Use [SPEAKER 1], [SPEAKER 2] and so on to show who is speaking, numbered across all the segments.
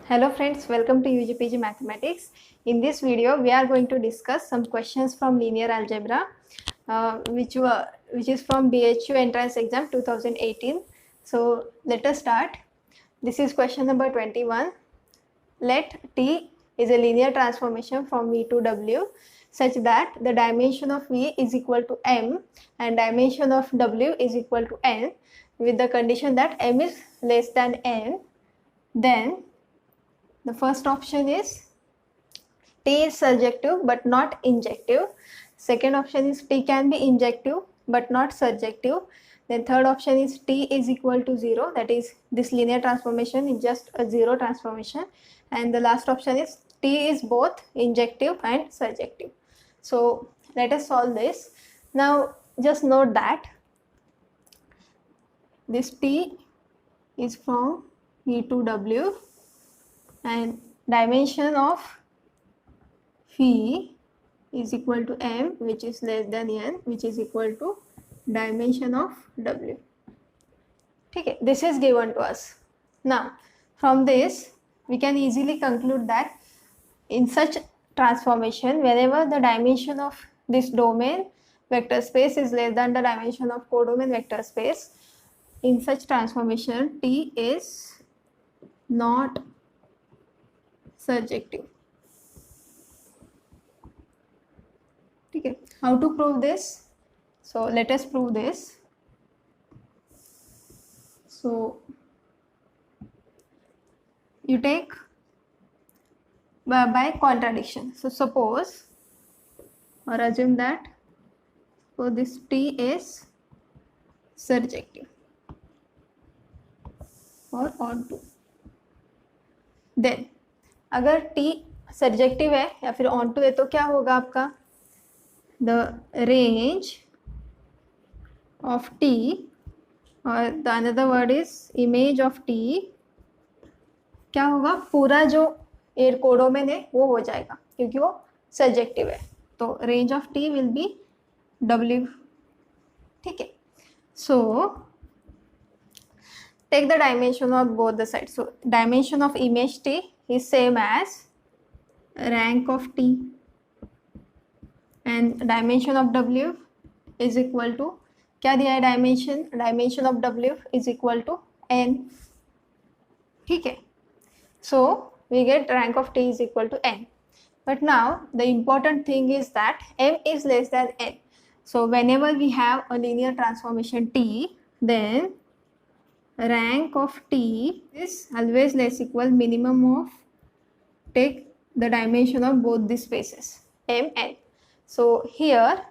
[SPEAKER 1] Hello friends, welcome to UGPG Mathematics. In this video, we are going to discuss some questions from linear algebra, which is from BHU Entrance Exam 2018. So let us start. This is question number 21. Let T is a linear transformation from V to W such that the dimension of V is equal to M and dimension of W is equal to N with the condition that M is less than N. Then the first option is T is surjective but not injective. Second option is T can be injective but not surjective. Then third option is T is equal to 0, that is this linear transformation is just a 0 transformation. And the last option is T is both injective and surjective. So let us solve this. Now just note that this T is from V to W and dimension of phi is equal to M, which is less than N, which is equal to dimension of W. Okay, this is given to us. Now from this we can easily conclude that in such transformation, whenever the dimension of this domain vector space is less than the dimension of codomain vector space, in such transformation T is not surjective. Okay, how to prove this? So let us prove this. So you take by contradiction. So suppose or assume that for this T is surjective or onto. Then अगर T surjective है या फिर onto है तो क्या होगा आपका the range of T और the another word is image of T क्या होगा, पूरा जो एयर कोडोमेन है वो हो जाएगा क्योंकि वो सर्जेक्टिव है. तो range of T will be W. ठीक है. सो take the dimension of both the sides. So dimension of image T is same as rank of T and dimension of W is equal to क्या दिया है dimension of W is equal to N. ठीक है. So we get rank of T is equal to N. But now the important thing is that M is less than N. So whenever we have a linear transformation T, then rank of T is always less equal minimum of, take the dimension of both the spaces M N. So here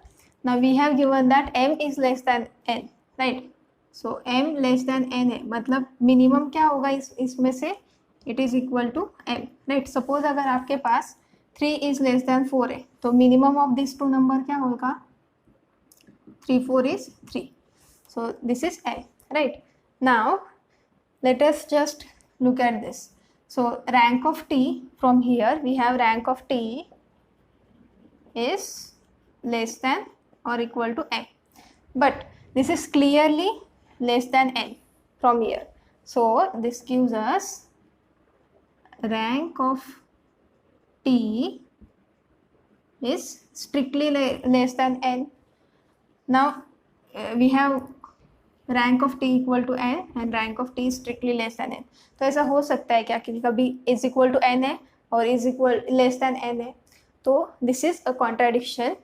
[SPEAKER 1] now we have given that M is less than N, right? So M less than N है, मतलब minimum क्या होगा इसमें से, it is equal to M, right? Suppose अगर आपके पास 3 is less than 4 है तो minimum of these two number क्या होगा, 3 4 is 3. So this is M, right? Now let us just look at this. So rank of T, from here we have rank of T is less than or equal to M, but this is clearly less than N from here. So this gives us rank of T is strictly less than N. Now we have rank of T equal to N and rank of T is strictly less than N. तो ऐसा हो सकता है क्या कि कभी is equal to N है और is equal less than N है. तो this is a contradiction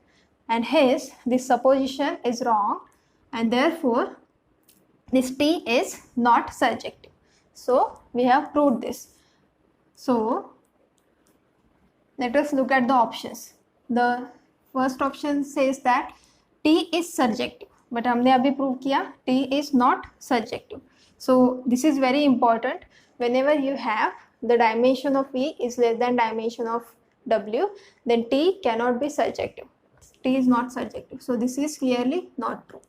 [SPEAKER 1] and hence this supposition is wrong and therefore this T is not surjective. So we have proved this. So let us look at the options. The first option says that T is surjective, but हमने अभी prove किया T is not surjective. So this is very important. Whenever you have the dimension of V is less than dimension of W, then T cannot be surjective. T is not surjective. So this is clearly not true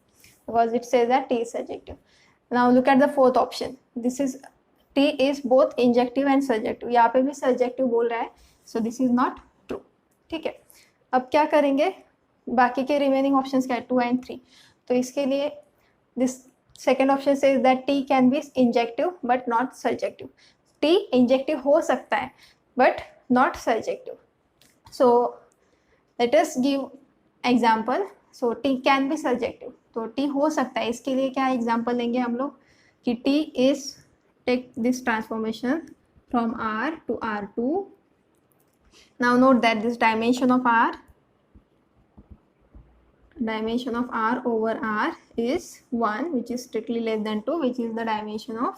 [SPEAKER 1] because it says that T is surjective. Now look at the fourth option. This is T is both injective and surjective. यहाँ पे भी surjective बोल रहा है. So this is not true. ठीक है. अब क्या करेंगे, बाकी के रिमेनिंग ऑप्शंस क्या है, 2 and 3. तो इसके लिए this second option says that T can be injective but not surjective. T injective हो सकता है but not surjective. So let us give example. So T can be surjective. तो टी हो सकता है, इसके लिए क्या एग्जाम्पल लेंगे हम लोग कि T is, take this transformation from R to R2. Now note that this dimension of R over R is 1, which is strictly less than 2, which is the dimension of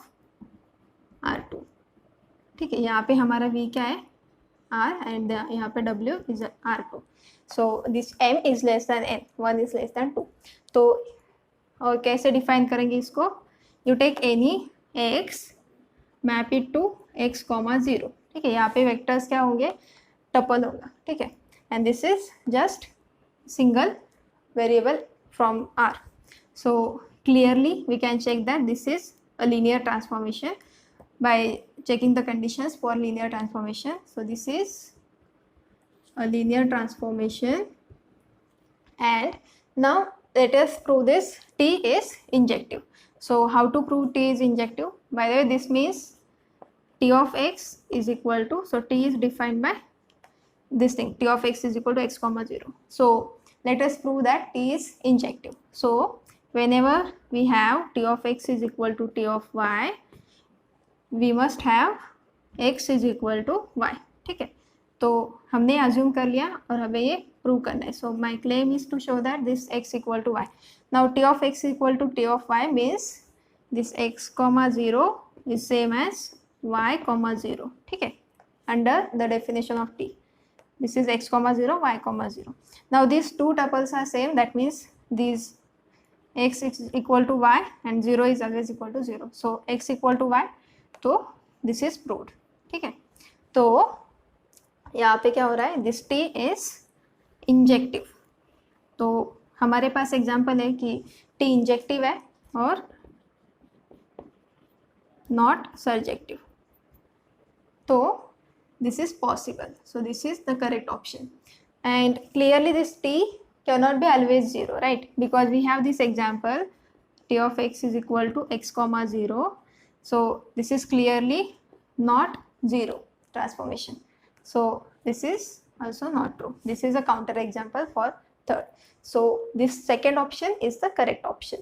[SPEAKER 1] R2. ठीक है, यहाँ पे हमारा V क्या है R, and यहाँ पे W is R2. So this M is less than N, 1 is less than 2. तो और कैसे डिफाइन करेंगे इसको? You take any x, map it to x, 0. ठीक है, यहाँ पे वेक्टर्स क्या होंगे? टपल होगा. ठीक है, and this is just single variable from R. So clearly we can check that this is a linear transformation by checking the conditions for linear transformation. So this is a linear transformation, and now let us prove this T is injective. So how to prove T is injective? By the way, this means T of x is equal to, so T is defined by this thing, T of x is equal to x, 0. So let us prove that T is injective. So whenever we have T of x is equal to T of y, we must have x is equal to y. ठीक है, तो हमने assume कर लिया और हमें ये prove करना है. So my claim is to show that this x equal to y. Now T of x equal to T of y means this x, 0 is same as y, 0. ठीक है, under the definition of T. This is x, 0, y, 0. Now these two tuples are same. That means these x is equal to y and 0 is always equal to 0. So x equal to y. तो this is proved. ठीक है, तो यहाँ पे क्या हो रहा है? This T is injective. तो हमारे पास एग्जाम्पल है कि T इंजेक्टिव है और नॉट सर्जेक्टिव. तो this is possible. So this is the correct option, and clearly this T cannot be always 0, right? Because we have this example T of x is equal to x, 0. So this is clearly not 0 transformation. So this is also not true. This is a counter example for third. So this second option is the correct option.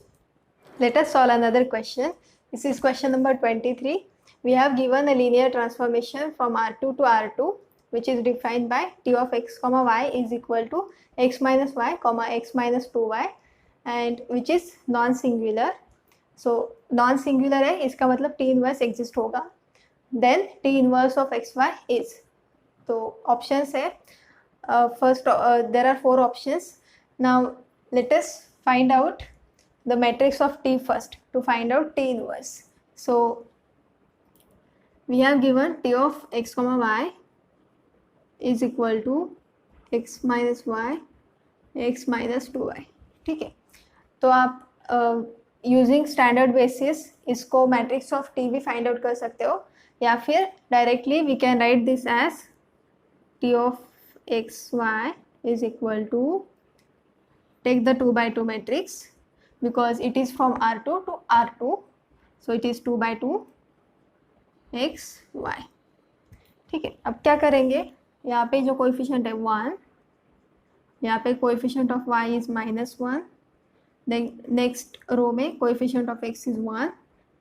[SPEAKER 1] Let us solve another question. This is question number 23. We have given a linear transformation from R2 to R2, which is defined by T of x, y is equal to x minus y, x minus 2y, and which is non-singular. So non-singular है, इसका मतलब T inverse exist होगा. Then T inverse of xy is. तो options है. First, there are 4 options. Now let us find out the matrix of T first to find out T inverse. So we have given T of x, y is equal to x minus y, x minus 2y. ठीक है, तो आप using standard basis इसको matrix of T भी find out कर सकते हो, या फिर directly we can write this as T of x, y is equal to, take the 2 by 2 matrix because it is from R2 to R2, so it is 2 by 2 x, y. ठीक है, अब क्या करेंगे? यहाँ पे जो कोएफिशिएंट है 1, यहाँ पे coefficient of y is -1, then next row में coefficient of x is 1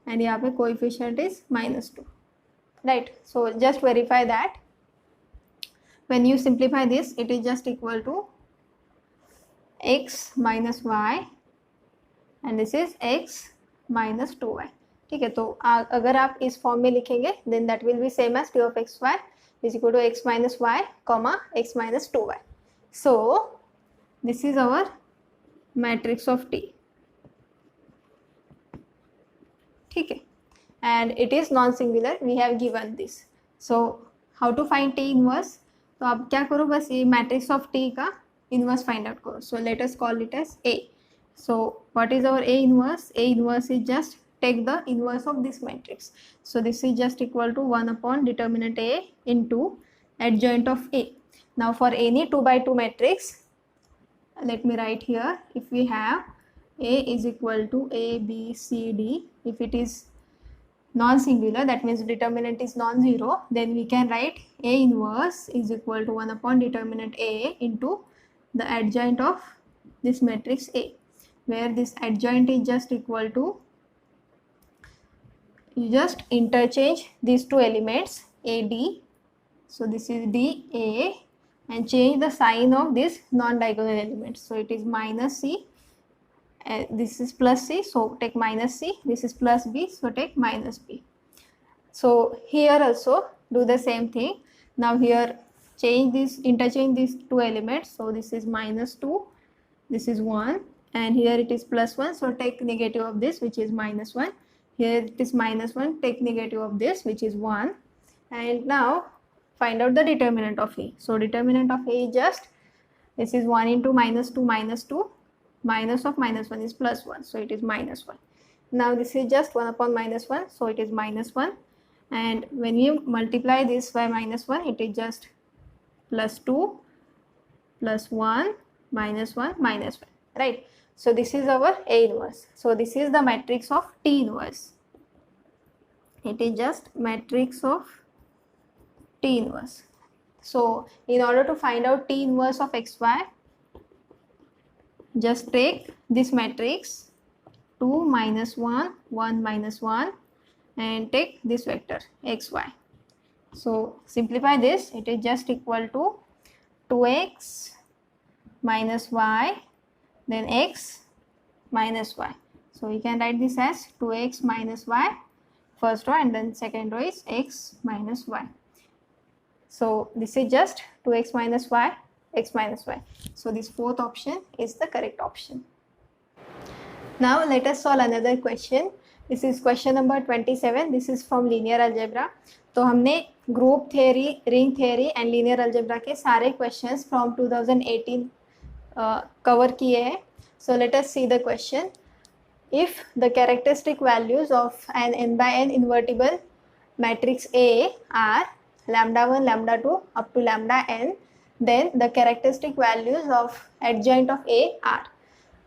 [SPEAKER 1] and यहाँ पे coefficient is -2, right? So just verify that when you simplify this it is just equal to x minus y and this is x minus 2y. ठीक है, तो अगर आप इस form में लिखेंगे then that will be same as T of x y is equal to x minus y comma x minus 2y. So this is our matrix of T. ठीक है, and it is non-singular, we have given this. So how to find T inverse? तो आप क्या करो, बस ये matrix of T का inverse find out करो. So let us call it as A. So what is our A inverse? A inverse is just take the inverse of this matrix. So this is just equal to 1 upon determinant A into adjoint of A. Now for any 2 by 2 matrix, let me write here, if we have A is equal to A, B, C, D, if it is non-singular, that means determinant is non-zero, then we can write A inverse is equal to 1 upon determinant A into the adjoint of this matrix A, where this adjoint is just equal to, you just interchange these two elements AD, so this is DA, and change the sign of this non-diagonal element, so it is minus C, this is plus C, so take minus C, this is plus B, so take minus B. So here also do the same thing. Now here change this, interchange these two elements, so this is minus 2, this is 1, and here it is plus 1, so take negative of this, which is minus 1. Here it is minus 1, take negative of this, which is 1. And now find out the determinant of A. So determinant of A is just, this is 1 into minus 2 minus 2, minus of minus 1 is plus 1, so it is minus 1. Now this is just 1 upon minus 1, so it is minus 1. And when you multiply this by minus 1, it is just plus 2 plus 1 minus 1 minus 1, right? So this is our A inverse. So this is the matrix of T inverse. It is just matrix of T inverse. So in order to find out T inverse of xy, just take this matrix 2 minus 1, 1 minus 1, and take this vector xy. So simplify this, it is just equal to 2x minus y, then x minus y. So we can write this as 2x minus y, first row, and then second row is x minus y. So this is just 2x minus y, x minus y. So this fourth option is the correct option. Now let us solve another question. This is question number 27. This is from linear algebra. तो हमने group theory, ring theory and linear algebra के सारे questions from 2018 cover किए हैं. So let us see the question. If the characteristic values of an n by n invertible matrix A are lambda 1, lambda 2 up to lambda n, then the characteristic values of adjoint of A are.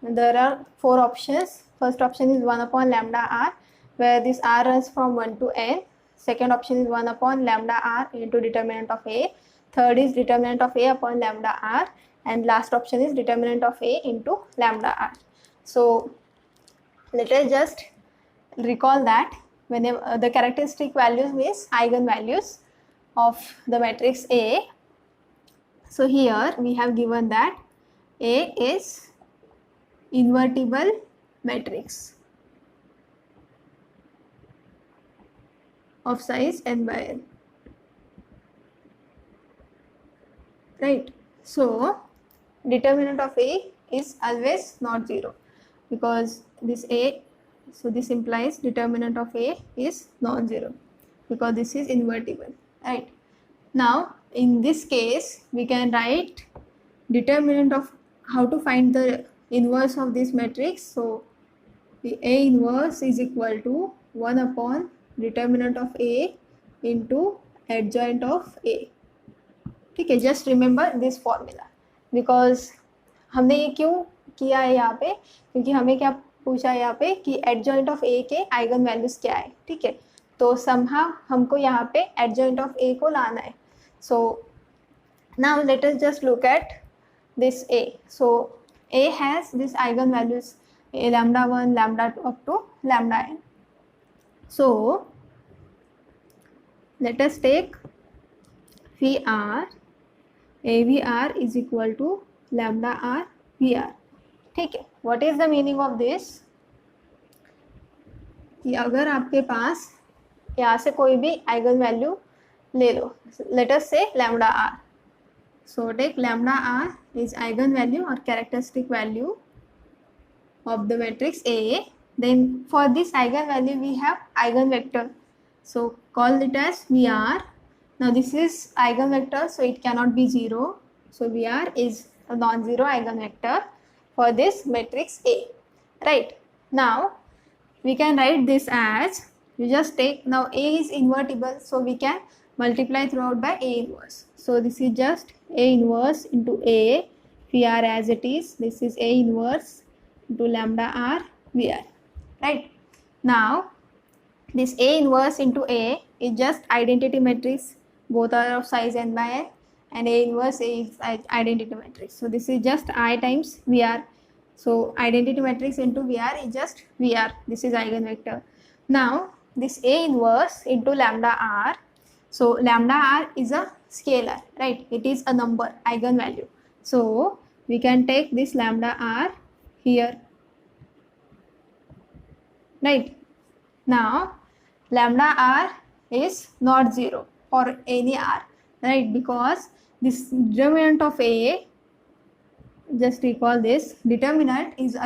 [SPEAKER 1] There are four options. First option is 1 upon lambda r, where this r runs from 1 to n. Second option is 1 upon lambda r into determinant of A. Third is determinant of A upon lambda r. And last option is determinant of A into lambda r. So let us just recall that whenever the characteristic values means eigenvalues of the matrix A. So here we have given that A is invertible matrix of size n by n, right? So determinant of A is always not zero, because this A, so this implies determinant of A is non-zero because this is invertible, right? Now in this case we can write determinant of, how to find the inverse of this matrix. So the A inverse is equal to 1 upon determinant of A into adjoint of A. ठीक है, just remember this formula, because हमने ये क्यों किया है यहाँ पे, क्योंकि हमें क्या पूछा है यहाँ पे कि adjoint of A के आइगन वैल्यूज क्या है. ठीक है, तो somehow हमको यहाँ पे adjoint of A को लाना है. So now let us just look at this A. So A has this eigen values A lambda 1, lambda 2 up to lambda n. So let us take VR, AVR is equal to lambda r VR. ठीक है, what is the meaning of this? कि अगर आपके पास यहाँ से कोई भी eigen value ले लो, let us say lambda r. So take lambda r is eigenvalue or characteristic value of the matrix A. Then for this eigenvalue we have eigenvector. So call it as VR. Now this is eigenvector, so it cannot be 0. So VR is a non-zero eigenvector for this matrix A. Right. Now we can write this as, you just take, now A is invertible, so we can multiply throughout by A inverse. So this is just A inverse into A VR as it is. This is A inverse into lambda r VR. Right. Now this A inverse into A is just identity matrix, both are of size n by n, and A inverse is identity matrix. So this is just I times VR. So identity matrix into VR is just VR. This is eigenvector. Now this A inverse into lambda R. So lambda R is a scalar, right? It is a number, eigenvalue. So we can take this lambda R here, right? Now lambda R is not 0 for any R, right? Because this determinant of A, just recall this, determinant is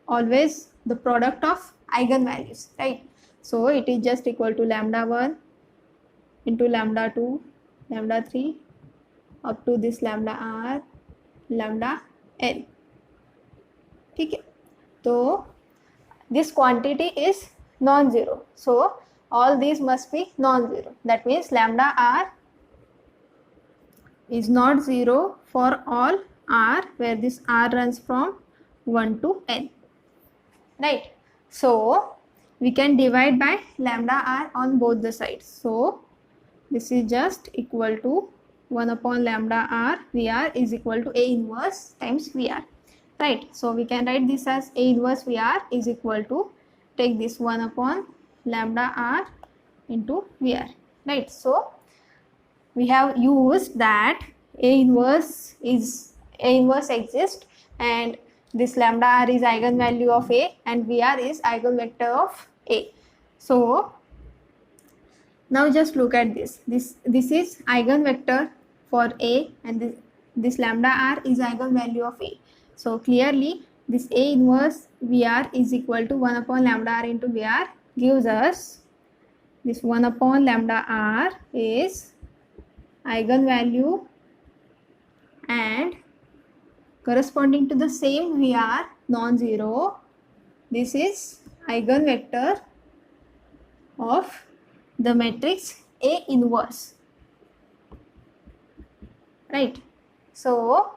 [SPEAKER 1] always the product of eigenvalues, right? So it is just equal to lambda 1 into lambda 2, lambda 3 up to this lambda R, lambda n. ठीक है, तो this quantity is non-zero, so all these must be non-zero. That means lambda R is not 0 for all R where this R runs from 1 to n, right? So we can divide by lambda R on both the sides. So this is just equal to 1 upon lambda R VR is equal to A inverse times VR, right? So we can write this as A inverse VR is equal to, take this 1 upon lambda R into VR, right? So we have used that A inverse exists, and this lambda R is eigenvalue of A and VR is eigenvector of A. So now just look at this. This is eigenvector for A, and this lambda R is eigenvalue of A. So clearly this A inverse VR is equal to 1 upon lambda R into VR gives us this 1 upon lambda R is eigenvalue, and corresponding to the same VR non-zero, this is eigenvector of the matrix A inverse, right? So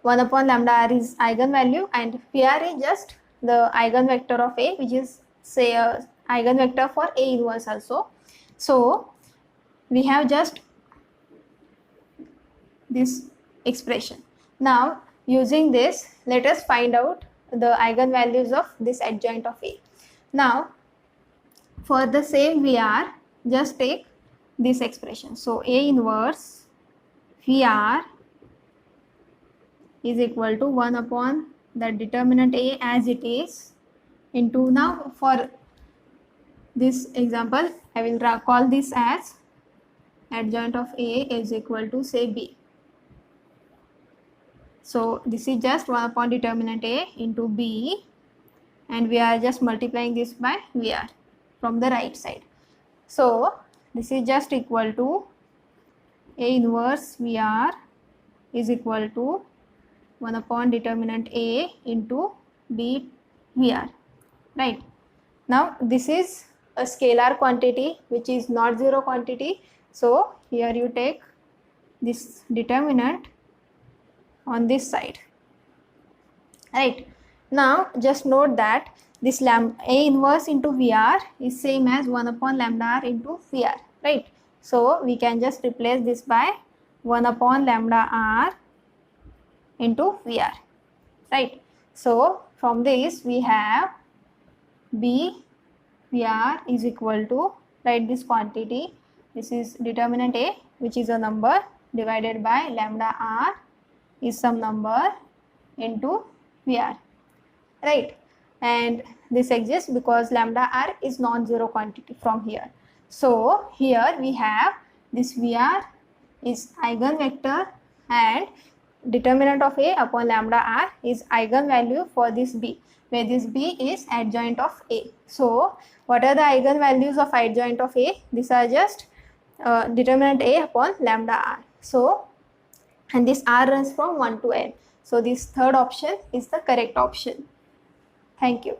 [SPEAKER 1] 1 upon lambda R is eigenvalue and VR is just the eigenvector of A, which is say eigenvector for A inverse also. So we have just this expression. Now using this, let us find out the eigenvalues of this adjoint of A. Now for the same VR, just take this expression. So A inverse VR is equal to 1 upon the determinant A as it is into, now for this example I will call this as adjoint of A is equal to say B. So this is just 1 upon determinant A into B, and we are just multiplying this by VR from the right side. So this is just equal to A inverse VR is equal to 1 upon determinant A into B VR, right? Now this is a scalar quantity which is not zero quantity, so here you take this determinant on this side, right? Now just note that this A inverse into VR is same as 1 upon lambda R into VR, right? So we can just replace this by 1 upon lambda R into VR, right? So from this we have B VR is equal to, write this quantity, this is determinant A which is a number divided by lambda R is some number into VR, right? And this exists because lambda R is non-zero quantity from here. So here we have this VR is eigenvector and determinant of A upon lambda R is eigenvalue for this B, where this B is adjoint of A. So what are the eigenvalues of adjoint of A? These are just determinant A upon lambda R. So and this R runs from 1 to n. So this third option is the correct option. Thank you.